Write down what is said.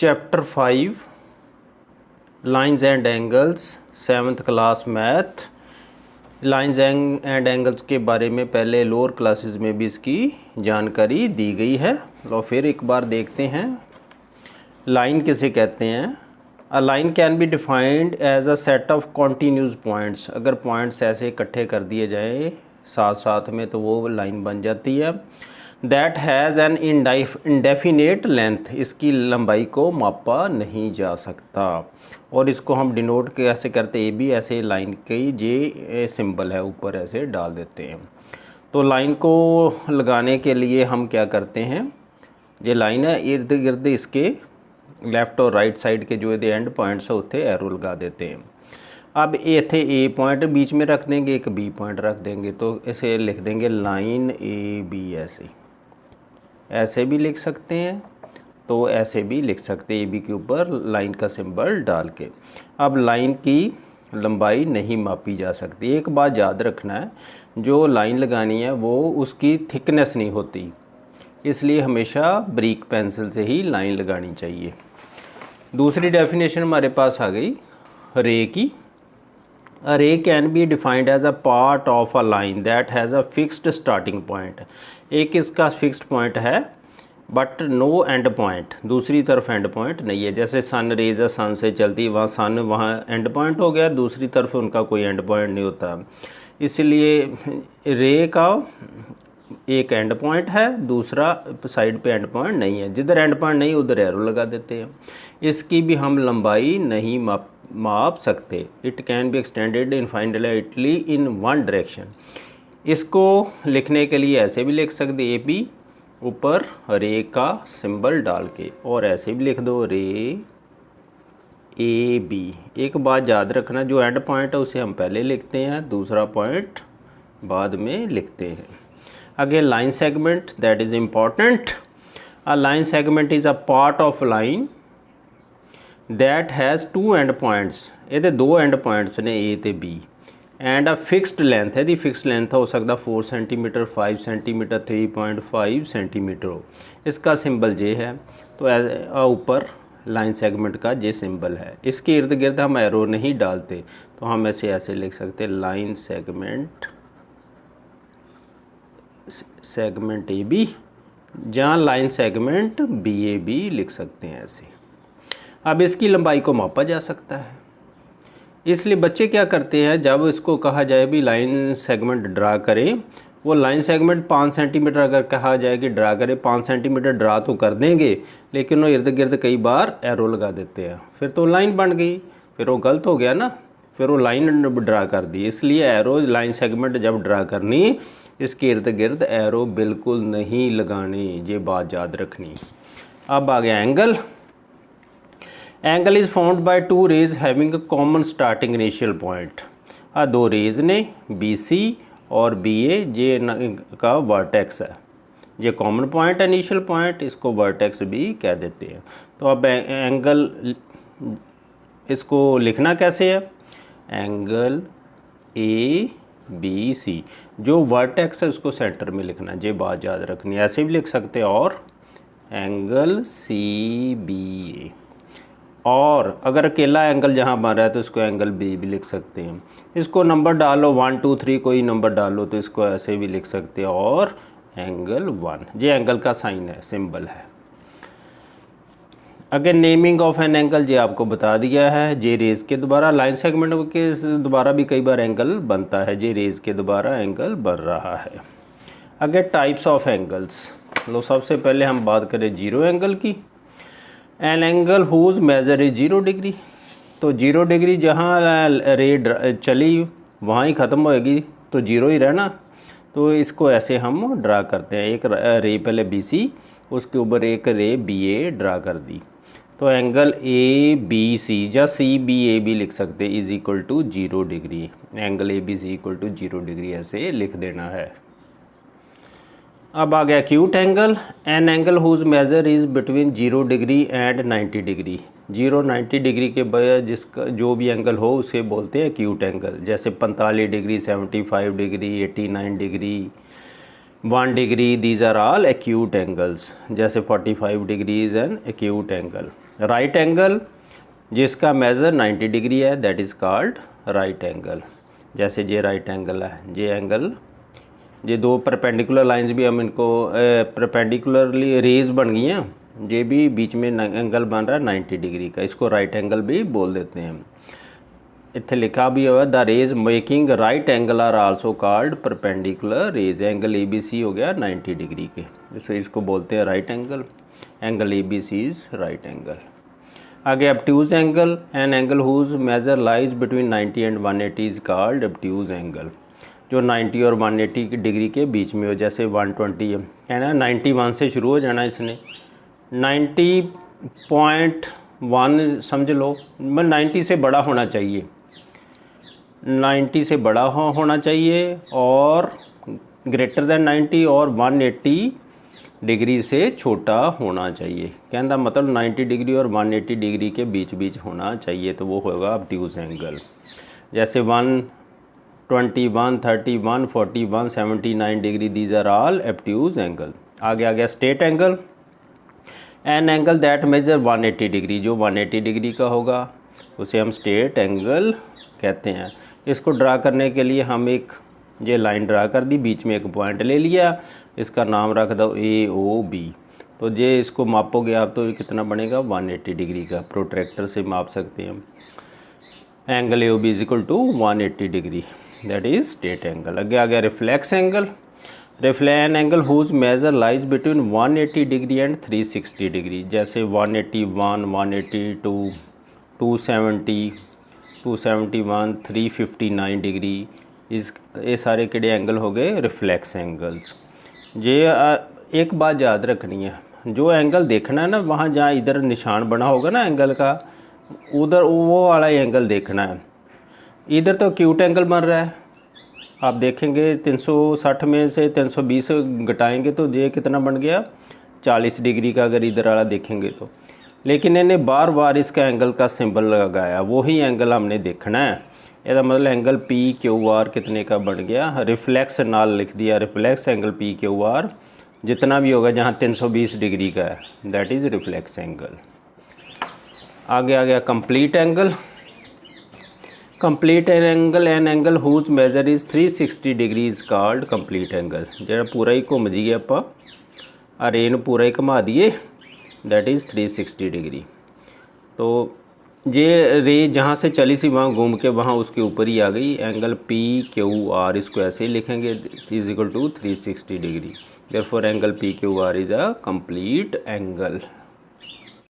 Chapter 5 lines and angles 7th class math. Lines and angles के बारे में पहले लोअर क्लासेस में भी इसकी जानकारी दी गई है। तो फिर एक बार देखते हैं लाइन किसे कहते हैं। A line can be defined as a set of continuous points. अगर पॉइंट्स ऐसे इकट्ठे कर दिए जाए साथ साथ में तो वो लाइन बन जाती है। That has an indefinite length, इसकी लंबाई को मापा नहीं जा सकता। और इसको हम डिनोट कैसे करते ए बी, ऐसे लाइन की जे सिंबल है ऊपर ऐसे डाल देते हैं। तो लाइन को लगाने के लिए हम क्या करते हैं, ये लाइन है इर्द गिर्द इसके लेफ़्ट और राइट साइड के जो एंड पॉइंट्स होते एरो लगा देते हैं। अब ये थे ए पॉइंट बीच में रख देंगे, एक बी पॉइंट रख देंगे, तो इसे लिख देंगे लाइन ए बी। ऐसे भी लिख सकते हैं, तो ऐसे भी लिख सकते हैं ए बी के ऊपर लाइन का सिंबल डाल के। अब लाइन की लंबाई नहीं मापी जा सकती। एक बात याद रखना है, जो लाइन लगानी है वो उसकी थिकनेस नहीं होती, इसलिए हमेशा ब्रिक पेंसिल से ही लाइन लगानी चाहिए। दूसरी डेफिनेशन हमारे पास आ गई रे की। A ray can be defined as a part of a line that has a fixed starting point। एक इसका फिक्स्ड पॉइंट है बट नो एंड पॉइंट, दूसरी तरफ एंड पॉइंट नहीं है। जैसे सन रेज सन से चलती, वहाँ सन वहाँ एंड पॉइंट हो गया, दूसरी तरफ उनका कोई एंड पॉइंट नहीं होता। इसलिए रे का एक एंड पॉइंट है, दूसरा साइड पे एंड पॉइंट नहीं है। जिधर एंड पॉइंट नहीं उधर एरो लगा देते हैं। इसकी भी हम लंबाई नहीं माप सकते। It can be extended infinitely in one direction. इसको लिखने के लिए ऐसे भी लिख सकते ए बी ऊपर रे का सिंबल डाल के, और ऐसे भी लिख दो रे ए बी। एक बात याद रखना, जो एंड पॉइंट है उसे हम पहले लिखते हैं, दूसरा पॉइंट बाद में लिखते हैं। Again line segment, that is important. A line segment is a part of line that has two end points. ये दो एंड पॉइंट्स ने ए ते B and a fixed length है। फिक्सड लेंथ हो सकता 4 सेंटीमीटर, 5 सेंटीमीटर, 3.5 सेंटीमीटर हो। इसका symbol जे है, तो ऊपर लाइन सेगमेंट का जे सिंबल है। इसके इर्द गिर्द हम एरो नहीं डालते, तो हम ऐसे लिख सकते लाइन सेगमेंट ए बी, जहाँ line segment B A B लिख सकते हैं ऐसे। अब इसकी लंबाई को मापा जा सकता है, इसलिए बच्चे क्या करते हैं, जब इसको कहा जाए भी लाइन सेगमेंट ड्रा करें, वो लाइन सेगमेंट 5 सेंटीमीटर अगर कहा जाए कि ड्रा करें, 5 सेंटीमीटर ड्रा तो कर देंगे, लेकिन वो इर्द गिर्द कई बार एरो लगा देते हैं, फिर तो लाइन बन गई, फिर वो गलत हो गया ना, फिर वो लाइन ड्रा कर दी। इसलिए एरो लाइन सेगमेंट जब ड्रा करनी, इसके इर्द गिर्द एरो बिल्कुल नहीं लगानी, ये बात याद रखनी। अब आ गया angle. Angle is found by two rays having a common starting initial point. दो रेज ने बी सी और बी ए, ये का वर्टेक्स है, ये कॉमन पॉइंट है इनिशियल पॉइंट, इसको वर्टेक्स भी कह देते हैं। तो अब एंगल इसको लिखना कैसे है, एंगल ए बी सी, जो वर्टेक्स है उसको सेंटर में लिखना, ये बात याद रखनी। ऐसे भी लिख सकते हैं, और एंगल सी बी ए। और अगर अकेला एंगल जहाँ बन रहा है तो इसको एंगल बी भी लिख सकते हैं। इसको नंबर डालो 1 2 3 कोई नंबर डालो तो इसको ऐसे भी लिख सकते हैं, और एंगल 1, ये एंगल का साइन है, सिंबल है। Again naming of an angle, ये आपको बता दिया है। जे रेज के दोबारा लाइन सेगमेंट के दोबारा भी कई बार एंगल बनता है, जे रेज के दोबारा एंगल बन रहा है। Again types of angles. लो सबसे पहले हम बात करें जीरो एंगल की। An angle whose measure is 0 degree. तो 0 डिग्री जहाँ रे चली वहाँ ही ख़त्म होएगी, तो 0 ही रहना। तो इसको ऐसे हम ड्रा करते हैं, एक रे पहले बी सी, उसके ऊपर एक रे बी ए ड्रा कर दी। तो एंगल ए बी सी या सी बी ए भी लिख सकते हैं, is equal to 0 degree. Angle A B C equal to 0 degree ऐसे लिख देना है। अब आ गया acute angle. An angle whose measure is between 0 degree and 90 degree. 0-90 degree के बाद जिसका जो भी एंगल हो उसे बोलते हैं एक्यूट एंगल। जैसे 45 degree, 75 degree, 89 degree, 1 degree, these are all acute angles. जैसे 45 degree is an acute angle. Right angle जिसका मेज़र 90 डिग्री है that is called right angle. जैसे ये राइट एंगल है, ये एंगल, ये दो परपेंडिकुलर लाइंस भी हम इनको परपेंडिकुलरली रेज बन गई हैं, ये भी बीच में एंगल बन रहा है 90 डिग्री का, इसको राइट एंगल भी बोल देते हैं। इत्थे लिखा भी हुआ the rays making right angle are also called perpendicular rays. Angle ABC हो गया 90 डिग्री के, जैसे इसको बोलते हैं right angle. Angle ABC is right angle. आगे obtuse angle, an angle whose measure lies between 90 and 180 is called obtuse angle. जो 90 और 180 डिग्री के बीच में हो, जैसे 120 है ना, 91 से शुरू हो जाना इसने, 90.1 समझ लो, मतलब 90 से बड़ा होना चाहिए, 90 से बड़ा होना चाहिए और ग्रेटर दैन 90 और 180 डिग्री से छोटा होना चाहिए। कहने का मतलब 90 डिग्री और 180 डिग्री के बीच बीच होना चाहिए, तो वो होगा ऑब्ट्यूज एंगल। जैसे 120, 130, 140, 179 degree, these are all obtuse angle. आगे आ गया straight angle, an angle that measure 180 degree, जो 180 डिग्री का होगा उसे हम स्ट्रेट एंगल कहते हैं। इसको ड्रा करने के लिए हम एक ये लाइन ड्रा कर दी, बीच में एक पॉइंट ले लिया, इसका नाम रख दो AOB। तो ये इसको मापोगे आप तो ये कितना बनेगा 180 डिग्री का, प्रोट्रैक्टर से माप सकते हैं। Angle AOB is equal to 180 degree, that is straight angle. आगे आ गया reflex angle, reflection angle whose measure lies between 180 degree and 360 degree. जैसे 181, 182, 270, 271, 359 डिग्री, ये सारे किड़े एंगल हो गए रिफ्लेक्स एंगल्स। ये एक बात याद रखनी है, जो एंगल देखना है ना, वहाँ जहाँ इधर निशान बना होगा ना एंगल का, उधर वो वाला एंगल देखना है। इधर तो एक्यूट एंगल बन रहा है, आप देखेंगे 360 में से 320 घटाएंगे तो ये कितना बन गया 40 डिग्री का, अगर इधर वाला देखेंगे तो। लेकिन इन्हें बार बार इसका एंगल का सिंबल लगाया, वही एंगल हमने देखना है। इसका मतलब एंगल PQR कितने का बन गया, रिफ्लेक्स नाल लिख दिया, रिफ्लेक्स एंगल PQR जितना भी होगा जहाँ 320 डिग्री का है, दैट इज़ रिफ्लेक्स एंगल। आगे आ गया complete angle, complete angle an angle whose measure is 360 degree is called complete angle. जो पूरा ही घूम जाइए आप रे नूं पूरा ही घुमा दिए, दैट इज़ 360 डिग्री। तो ये रे जहाँ से चली सी वहाँ घूम के वहाँ उसके ऊपर ही आ गई। एंगल PQR इसको ऐसे ही लिखेंगे, is equal to 360 degree. Therefore angle PQR is a complete angle.